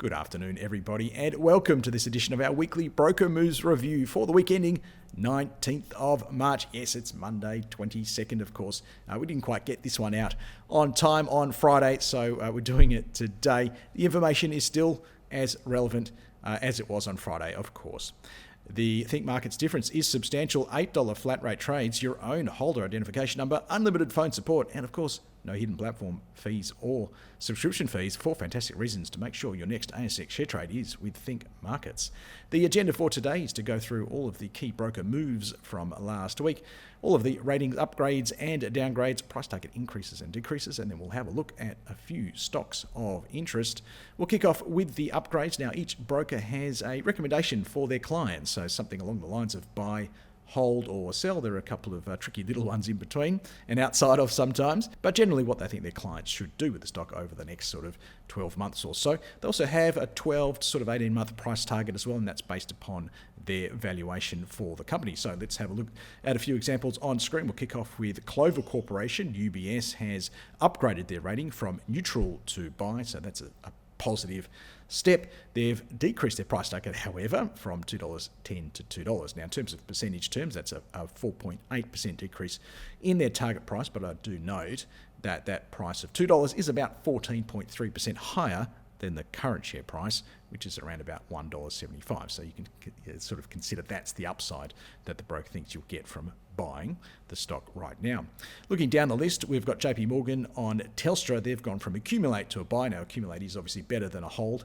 Good afternoon, everybody, and welcome to this edition of our weekly Broker Moves Review for the week ending 19th of March. Yes, it's Monday, 22nd, of course. We didn't quite get this one out on time on Friday, so we're doing it today. The information is still as relevant as it was on Friday, of course. The Think Markets difference is substantial. $8 flat rate trades, your own holder identification number, unlimited phone support, and of course, no hidden platform fees or subscription fees. 4 fantastic reasons to make sure your next ASX share trade is with Think Markets. The agenda for today is to go through all of the key broker moves from last week, all of the ratings upgrades and downgrades, price target increases and decreases, and then we'll have a look at a few stocks of interest. We'll kick off with the upgrades. Now, each broker has a recommendation for their clients, so something along the lines of buy, hold or sell. There are a couple of tricky little ones in between and outside of sometimes, but generally what they think their clients should do with the stock over the next sort of 12 months or so. They also have a 12 to sort of 18-month price target as well, and that's based upon their valuation for the company. So let's have a look at a few examples on screen. We'll kick off with Clover Corporation. UBS has upgraded their rating from neutral to buy, so that's a positive step. They've decreased their price target, however, from $2.10 to $2. Now, in terms of percentage terms, that's a 4.8% decrease in their target price, but I do note that that price of $2 is about 14.3% higher than the current share price, which is around about $1.75. So you can sort of consider that's the upside that the broker thinks you'll get from buying the stock right now. Looking down the list, we've got JP Morgan on Telstra. They've gone from accumulate to a buy. Now, accumulate is obviously better than a hold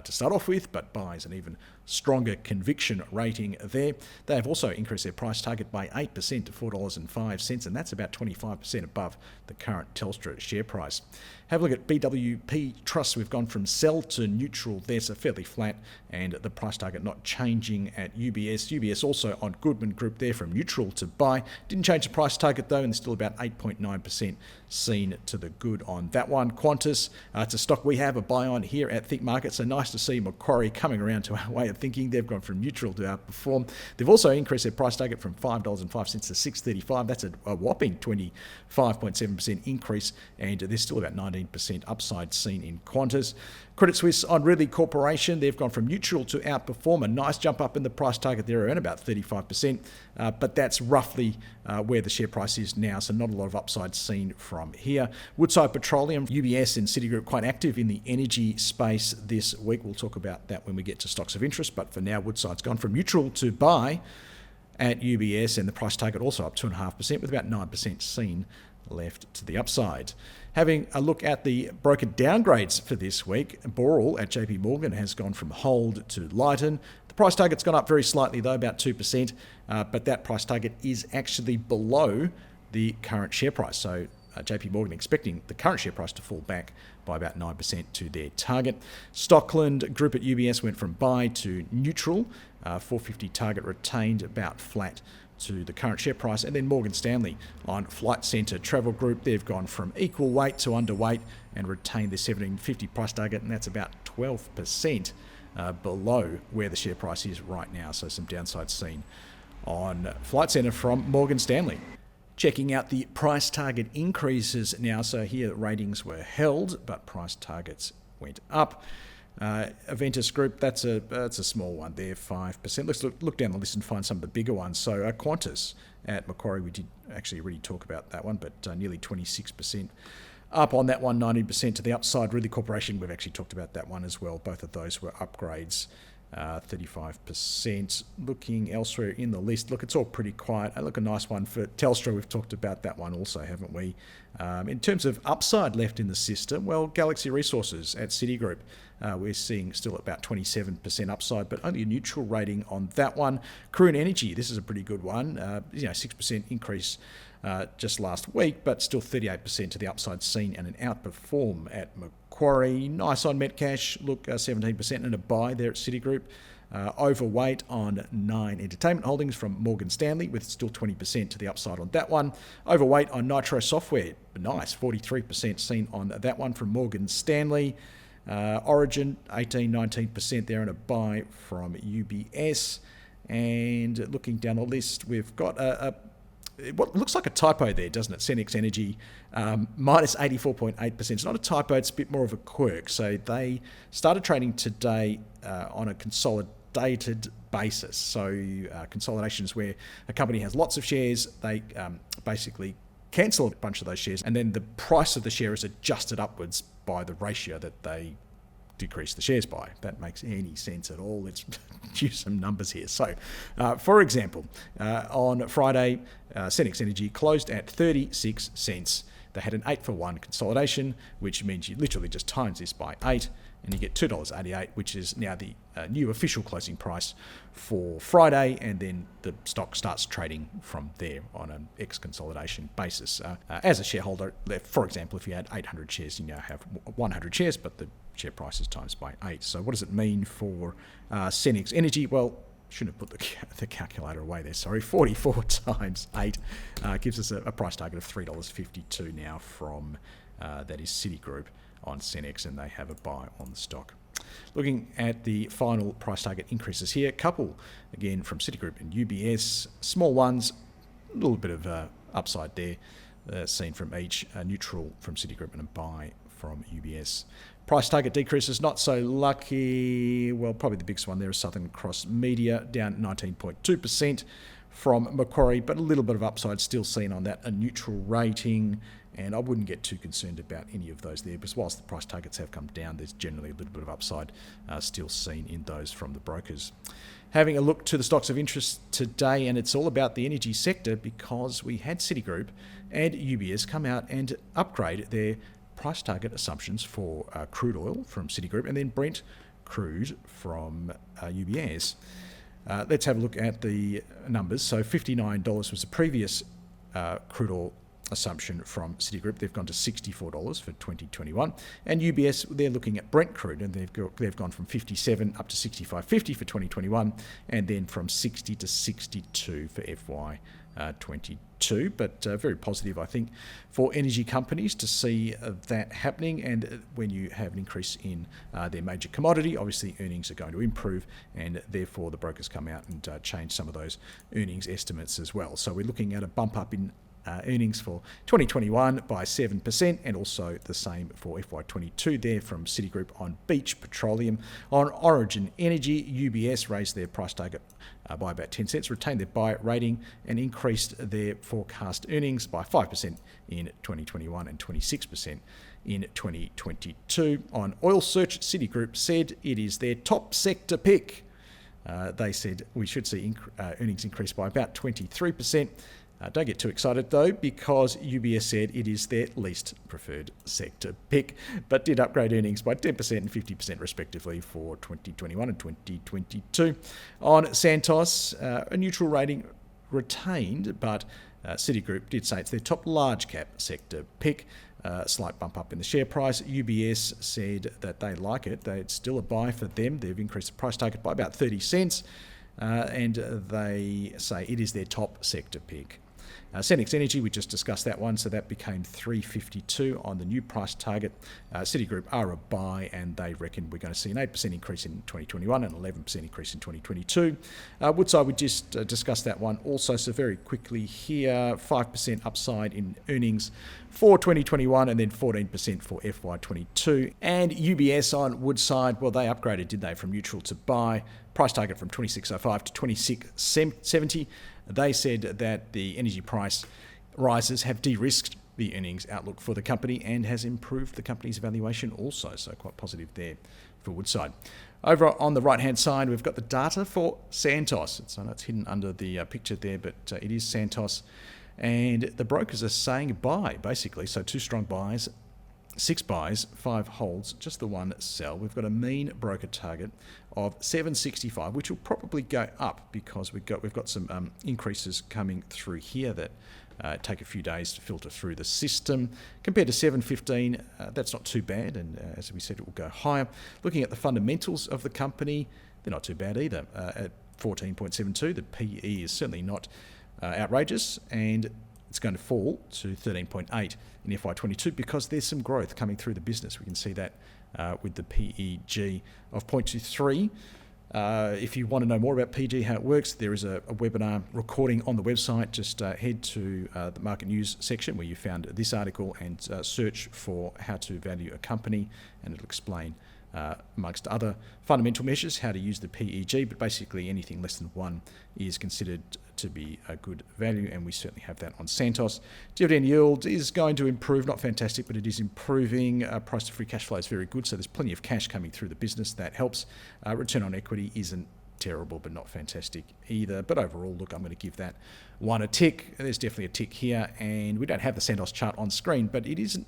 to start off with, but buy is an even stronger conviction rating there. They have also increased their price target by 8% to $4.05, and that's about 25% above the current Telstra share price. Have a look at BWP Trust. We've gone from sell to neutral there, so fairly flat, and the price target not changing at UBS. UBS also on Goodman Group there from neutral to buy. Didn't change the price target though, and there's still about 8.9% seen to the good on that one. Qantas, it's a stock we have a buy on here at Think Markets, so nice to see Macquarie coming around to our way of thinking. They've gone from neutral to outperform. They've also increased their price target from $5.05 to $6.35. That's a whopping 25.7% increase, and there's still about 19% upside seen in Qantas. Credit Suisse on Ridley Corporation, they've gone from neutral to outperform. A nice jump up in the price target there, around about 35%, but that's roughly where the share price is now, so not a lot of upside seen from here. Woodside Petroleum, UBS and Citigroup quite active in the energy space this week. We'll talk about that when we get to stocks of interest, but for now, Woodside's gone from neutral to buy at UBS, and the price target also up 2.5% with about 9% seen left to the upside. Having a look at the broker downgrades for this week, Boral at JP Morgan has gone from hold to lighten. The price target's gone up very slightly though, about 2%, but that price target is actually below the current share price. So JP Morgan expecting the current share price to fall back by about 9% to their target. Stockland Group at UBS went from buy to neutral. 450 target retained, about flat to the current share price. And then Morgan Stanley on Flight Centre Travel Group, they've gone from equal weight to underweight and retained their 1750 price target, and that's about 12% below where the share price is right now. So some downside seen on Flight Centre from Morgan Stanley. Checking out the price target increases now. So here ratings were held, but price targets went up. Aventus Group, that's a small one there, 5%. Let's look down the list and find some of the bigger ones. So Qantas at Macquarie, we did actually already talk about that one, but nearly 26% up on that one, 90% to the upside. Ridley Corporation, we've actually talked about that one as well. Both of those were upgrades. 35%. Looking elsewhere in the list, look, it's all pretty quiet. A nice one for Telstra. We've talked about that one also, haven't we? In terms of upside left in the system, well, Galaxy Resources at Citigroup, we're seeing still about 27% upside, but only a neutral rating on that one. Crude Energy, this is a pretty good one. 6% increase just last week, but still 38% to the upside seen and an outperform at Macquarie. Nice on Metcash, look, 17% and a buy there at Citigroup. Overweight on 9 entertainment holdings from Morgan Stanley with still 20% to the upside on that one. Overweight on Nitro Software, nice, 43% seen on that one from Morgan Stanley. Origin, 19% there and a buy from UBS. And looking down the list, we've got a what looks like a typo there, doesn't it? Senex Energy, minus 84.8%. It's not a typo, it's a bit more of a quirk. So they started trading today on a consolidated basis. So consolidation is where a company has lots of shares. They basically cancel a bunch of those shares, and then the price of the share is adjusted upwards by the ratio that they decrease the shares by. If that makes any sense at all, let's use some numbers here. So, for example, on Friday, Senex Energy closed at 36 cents. They had an 8-for-1 consolidation, which means you literally just times this by 8, and you get $2.88, which is now the new official closing price for Friday, and then the stock starts trading from there on an ex-consolidation basis. As a shareholder, for example, if you had 800 shares, you now have 100 shares, but the share price is times by 8. So what does it mean for Senex Energy? Well, shouldn't have put the calculator away there, sorry. 44 times 8 gives us a price target of $3.52 now from, that is Citigroup on Senex, and they have a buy on the stock. Looking at the final price target increases here, a couple again from Citigroup and UBS, small ones, a little bit of upside there seen from each, neutral from Citigroup and a buy from UBS. Price target decreases, not so lucky. Well, probably the biggest one there is Southern Cross Media, down 19.2% from Macquarie, but a little bit of upside still seen on that, a neutral rating. And I wouldn't get too concerned about any of those there, because whilst the price targets have come down, there's generally a little bit of upside still seen in those from the brokers. Having a look to the stocks of interest today, and it's all about the energy sector, because we had Citigroup and UBS come out and upgrade their price target assumptions for crude oil from Citigroup and then Brent crude from UBS. Let's have a look at the numbers. So $59 was the previous crude oil assumption from Citigroup. They've gone to $64 for 2021, and UBS, they're looking at Brent crude, and they've gone from 57 up to 65.50 for 2021, and then from 60 to 62 for FY 22. But very positive, I think, for energy companies to see that happening. And when you have an increase in their major commodity, obviously earnings are going to improve, and therefore the brokers come out and change some of those earnings estimates as well. So we're looking at a bump up in earnings for 2021 by 7%, and also the same for FY22 there from Citigroup on Beach Petroleum. On Origin Energy, UBS raised their price target by about 10 cents, retained their buy rating, and increased their forecast earnings by 5% in 2021 and 26% in 2022. On Oilsearch, Citigroup said it is their top sector pick. They said we should see earnings increase by about 23%. Don't get too excited though, because UBS said it is their least preferred sector pick, but did upgrade earnings by 10% and 50% respectively for 2021 and 2022. On Santos, a neutral rating retained, but Citigroup did say it's their top large cap sector pick. Slight bump up in the share price. UBS said that they like it. It's still a buy for them. They've increased the price target by about 30 cents, and they say it is their top sector pick. Senex Energy, we just discussed that one, so that became $3.52 on the new price target. Citigroup are a buy, and they reckon we're going to see an 8% increase in 2021 and 11% increase in 2022. Woodside, we just discussed that one also, so very quickly here, 5% upside in earnings for 2021 and then 14% for FY22. And UBS on Woodside, well, they upgraded, did they, from neutral to buy. Price target from 26.05 to 26.70. They said that the energy price rises have de-risked the earnings outlook for the company and has improved the company's valuation also, so quite positive there for Woodside. Over on the right-hand side, we've got the data for Santos. I know it's hidden under the picture there, but it is Santos. And the brokers are saying buy, basically. So 2 strong buys, 6 buys, 5 holds, just the 1 sell. We've got a mean broker target of 765, which will probably go up because we've got some increases coming through here that take a few days to filter through the system. Compared to 715, that's not too bad, and as we said, it will go higher. Looking at the fundamentals of the company, they're not too bad either. At 14.72, the PE is certainly not outrageous, and it's going to fall to 13.8 in FY22 because there's some growth coming through the business. We can see that with the PEG of 0.23 If you want to know more about PG, how it works, there is a webinar recording on the website. Just head to the market news section where you found this article and search for how to value a company, and it'll explain, amongst other fundamental measures, how to use the PEG, but basically anything less than 1 is considered to be a good value, and we certainly have that on Santos. Dividend yield is going to improve, not fantastic, but it is improving. Price to free cash flow is very good, so there's plenty of cash coming through the business. That helps. Return on equity isn't terrible, but not fantastic either. But overall, look, I'm going to give that one a tick. There's definitely a tick here, and we don't have the Santos chart on screen, but it is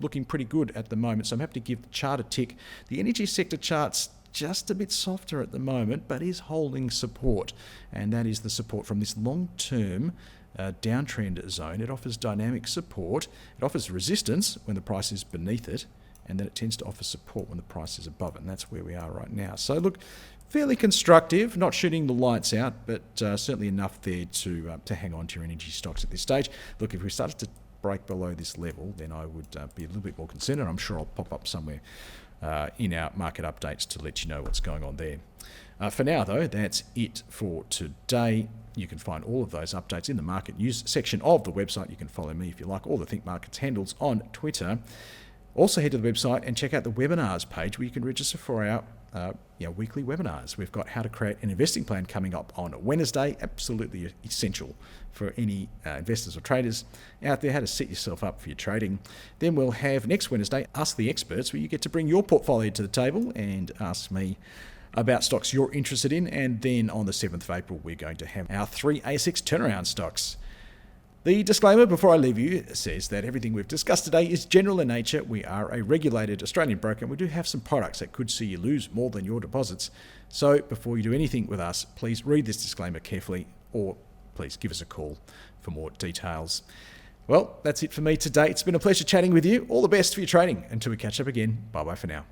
looking pretty good at the moment, so I'm happy to give the chart a tick. The energy sector chart's just a bit softer at the moment, but is holding support, and that is the support from this long-term downtrend zone. It offers dynamic support. It offers resistance when the price is beneath it, and then it tends to offer support when the price is above it, and that's where we are right now. So look, fairly constructive, not shooting the lights out, but certainly enough there to hang on to your energy stocks at this stage. Look, if we started to break below this level, then I would be a little bit more concerned, and I'm sure I'll pop up somewhere in our market updates to let you know what's going on there. For now, though, that's it for today. You can find all of those updates in the market news section of the website. You can follow me if you like, all the Think Markets handles on Twitter. Also head to the website and check out the webinars page where you can register for our weekly webinars. We've got how to create an investing plan coming up on Wednesday, absolutely essential for any investors or traders out there, how to set yourself up for your trading. Then we'll have next Wednesday, Ask the Experts, where you get to bring your portfolio to the table and ask me about stocks you're interested in. And then on the 7th of April, we're going to have our 3 ASX turnaround stocks. The disclaimer before I leave you says that everything we've discussed today is general in nature. We are a regulated Australian broker, and we do have some products that could see you lose more than your deposits. So before you do anything with us, please read this disclaimer carefully, or please give us a call for more details. Well, that's it for me today. It's been a pleasure chatting with you. All the best for your trading. Until we catch up again, bye-bye for now.